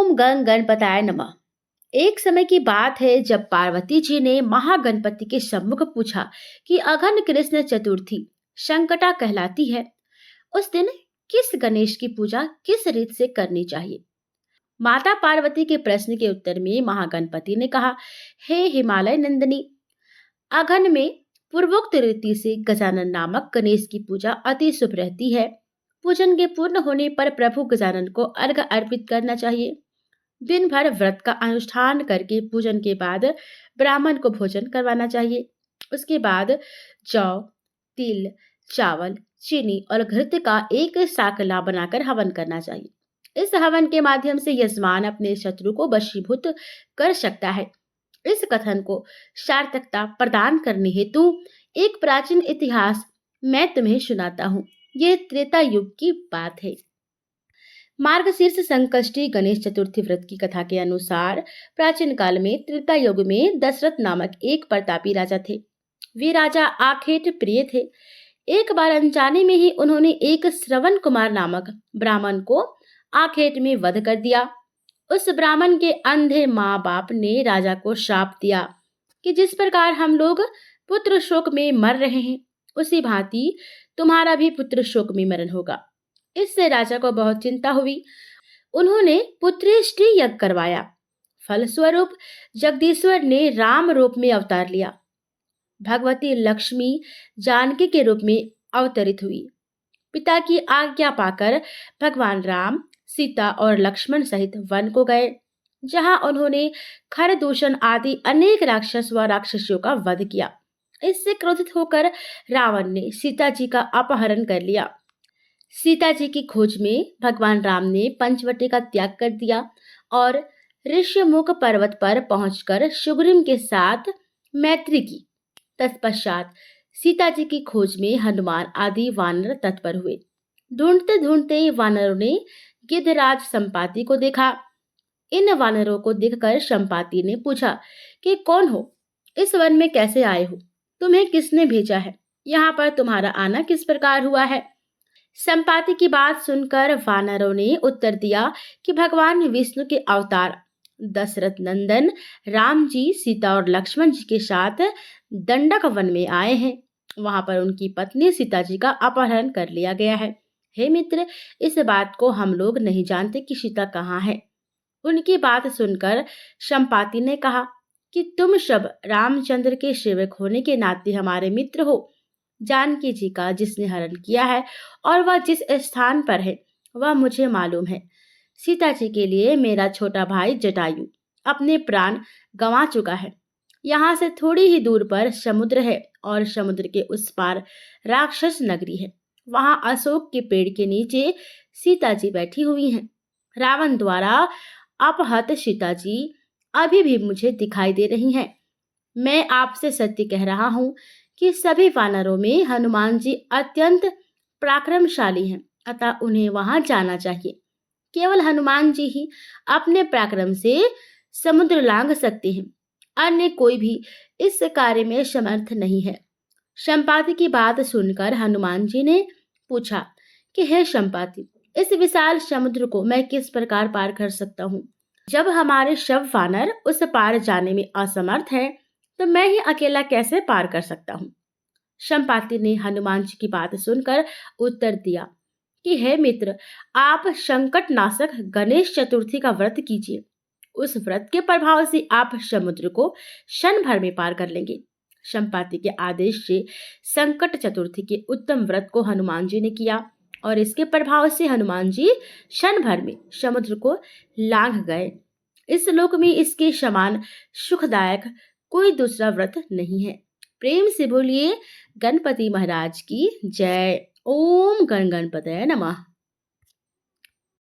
ओम गण गणपताय नमः। एक समय की बात है जब पार्वती जी ने महागणपति के सम्मुख पूछा कि अघन कृष्ण चतुर्थी संकटा कहलाती है। उस दिन किस गणेश की पूजा किस रीत से करनी चाहिए। माता पार्वती के प्रश्न के उत्तर में महागणपति ने कहा, हे हिमालय नंदिनी, अघन में पूर्वोक्त रीति से गजानन नामक गणेश की पूजा अति शुभ रहती है। पूजन के पूर्ण होने पर प्रभु गजानन को अर्घ अर्पित करना चाहिए। दिन भर व्रत का अनुष्ठान करके पूजन के बाद ब्राह्मण को भोजन करवाना चाहिए। उसके बाद जौ, तिल, चावल, चीनी और घृत का एक साकला बनाकर हवन करना चाहिए। इस हवन के माध्यम से यजमान अपने शत्रु को वशीभूत कर सकता है। इस कथन को सार्थकता प्रदान करने हेतु एक प्राचीन इतिहास मैं तुम्हें सुनाता हूँ। ये त्रेता युग की बात है। मार्गशीर्ष संकष्टी गणेश चतुर्थी व्रत की कथा के अनुसार प्राचीन काल में त्रेता युग में दशरथ नामक एक प्रतापी राजा थे। वे राजा आखेट प्रिय थे। एक बार अनजाने में ही उन्होंने एक श्रवण कुमार नामक ब्राह्मण को आखेट में वध कर दिया। उस ब्राह्मण के अंधे माँ बाप ने राजा को शाप दिया कि जिस प्रकार हम लोग पुत्र शोक में मर रहे हैं, उसी भांति तुम्हारा भी पुत्र शोक में मरण होगा। इससे राजा को बहुत चिंता हुई। उन्होंने पुत्रेष्टि यज्ञ करवाया। फलस्वरूप जगदीश्वर ने राम रूप में अवतार लिया। भगवती लक्ष्मी जानकी के रूप में अवतरित हुई। पिता की आज्ञा पाकर भगवान राम, सीता और लक्ष्मण सहित वन को गए, जहां उन्होंने खरदूषण आदि अनेक राक्षस व राक्षसियों का वध किया। इससे क्रोधित होकर रावण ने सीता जी का अपहरण कर लिया। सीता जी की खोज में भगवान राम ने पंचवटी का त्याग कर दिया और ऋष्यमुख पर्वत पर पहुंचकर सुग्रीव के साथ मैत्री की। तत्पश्चात सीता जी की खोज में हनुमान आदि वानर तत्पर हुए। ढूंढते ढूंढते वानरों ने गिद्धराज संपाति को देखा। इन वानरों को देखकर संपाति ने पूछा कि कौन हो, इस वन में कैसे आए हो, तुम्हें किसने भेजा है, यहाँ पर तुम्हारा आना किस प्रकार हुआ है। संपाति की बात सुनकर वानरों ने उत्तर दिया कि भगवान विष्णु के अवतार दशरथ नंदन राम जी सीता और लक्ष्मण जी के साथ दंडक वन में आए हैं। वहां पर उनकी पत्नी सीता जी का अपहरण कर लिया गया है। हे मित्र, इस बात को हम लोग नहीं जानते कि सीता कहाँ है। उनकी बात सुनकर संपाति ने कहा कि तुम सब रामचंद्र के सेवक होने के नाते हमारे मित्र हो। जानकी जी का जिसने हरण किया है और वह जिस स्थान पर है वह मुझे मालूम है। सीता जी के लिए मेरा छोटा भाई जटायु अपने प्राण गंवा चुका है। यहाँ से थोड़ी ही दूर पर समुद्र है और समुद्र के उस पार राक्षस नगरी है। वहाँ अशोक के पेड़ के नीचे सीता जी बैठी हुई हैं। रावण द्वारा अपहत सीता जी अभी भी मुझे दिखाई दे रही हैं। मैं आपसे सत्य कह रहा हूँ कि सभी वानरों में हनुमान जी अत्यंत पराक्रमशाली हैं, अतः उन्हें वहां जाना चाहिए। केवल हनुमान जी ही अपने पराक्रम से समुद्र लांघ सकते हैं, अन्य कोई भी इस कार्य में समर्थ नहीं है। संपाति की बात सुनकर हनुमान जी ने पूछा कि हे संपाति, इस विशाल समुद्र को मैं किस प्रकार पार कर सकता हूँ। जब हमारे सब वानर उस पार जाने में असमर्थ हैं, तो मैं ही अकेला कैसे पार कर सकता हूँ। संपाति ने हनुमान जी की बात सुनकर उत्तर दिया कि हे मित्र, आप संकट नाशक गणेश चतुर्थी का व्रत कीजिए। उस व्रत के प्रभाव से आप समुद्र को क्षण भर में पार कर लेंगे। संपाति के आदेश से संकट चतुर्थी के उत्तम व्रत को हनुमान जी ने किया और इसके प्रभाव से हनुमान जी क्षण भर में समुद्र को लांघ गए। इस लोक में इसके समान सुखदायक कोई दूसरा व्रत नहीं है। प्रेम से बोलिए गणपति महाराज की जय। ओम गण गणपतये नमः।